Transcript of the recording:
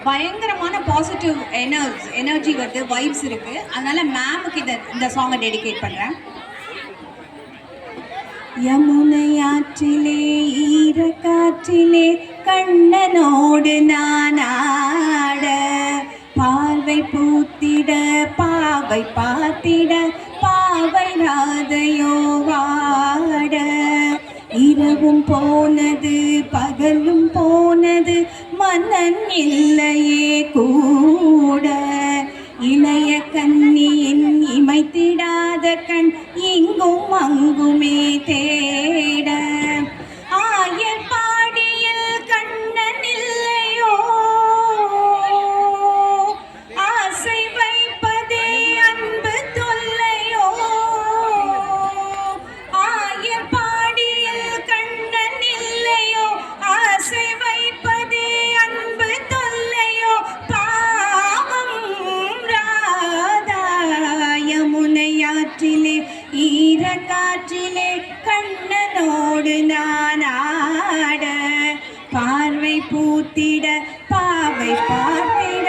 பயங்கரமான positive energy வருது, vibes இருக்கு. அதனால மேமுக்கு இந்த சாங்கை டெடிகேட் பண்றேன். யமுனை ஆற்றிலே ஈரக்காற்றிலே கண்ணனோடு நான் ஆட, பார்வை பூத்திட பாவை பார்த்திட பாவை ராதையோ வாட, இரவும் போனது பகலும் போனது மன்னன் இல்லையே கூட, இளைய கண்ணியின் இமைத்திடாத கண் இங்கும் அங்குமே தேட, ஆயர் பாடியில் கண்ணன் இல்லையோ ஆசை வைப்பதே அன்பு தொல்லையோ, ஆயர் பாடியில் கண்ணன் இல்லையோ ஆசை வைப்பதே அன்பு தொல்லையோ, பாவம் ராதா யமுனை ஆற்றிலே ஈரக்காற்றிலே கண்ணனோடு நான் ஆட, பார்வை பூத்திட பாவை பார்த்திட